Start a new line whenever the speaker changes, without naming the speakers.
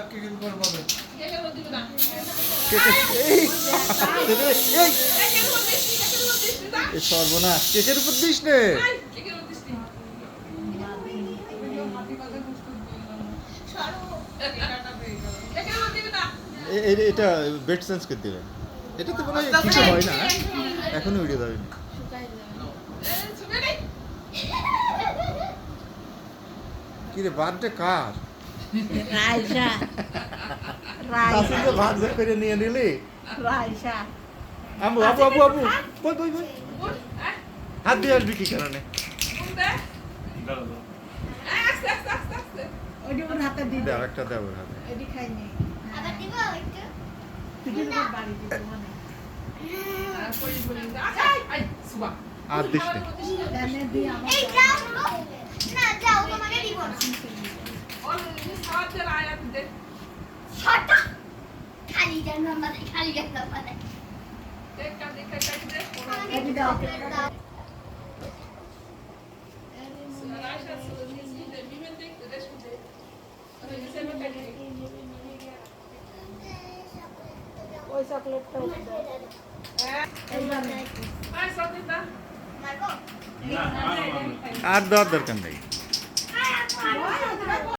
কেকের উপর পাবে
সর্বনাশ কেকের উপর দিস নে এটা বেড চেঞ্জ করে দিবেন এটা তো কোনো কিছু হয় না এখনই উড়ে যাবেন কি রে বার্থডে কার
রাইসা
আসলে ভাগ ভাগ করে নিয়ে নিলি
রাইসা
আবু আবু আবু আবু বই বই বই হাত দিয়ে আসবি কি কারণে
ওইটা ওর হাতে দিই
দে আরেকটা দে ওর হাতে
এডি খাই নি
আবার দিব একটু
তুই তো বাড়ি দিতে মানে
আর দিস নে
জানে দি আমার
এই যাও তো না যাও তোমাকে দিব না ছটা খালি জান আমাদের খালি জান আমাদের
এডি দাও ওই চকলেটটা এইবার
মারবো
আর দেওয়ার দরকার নেই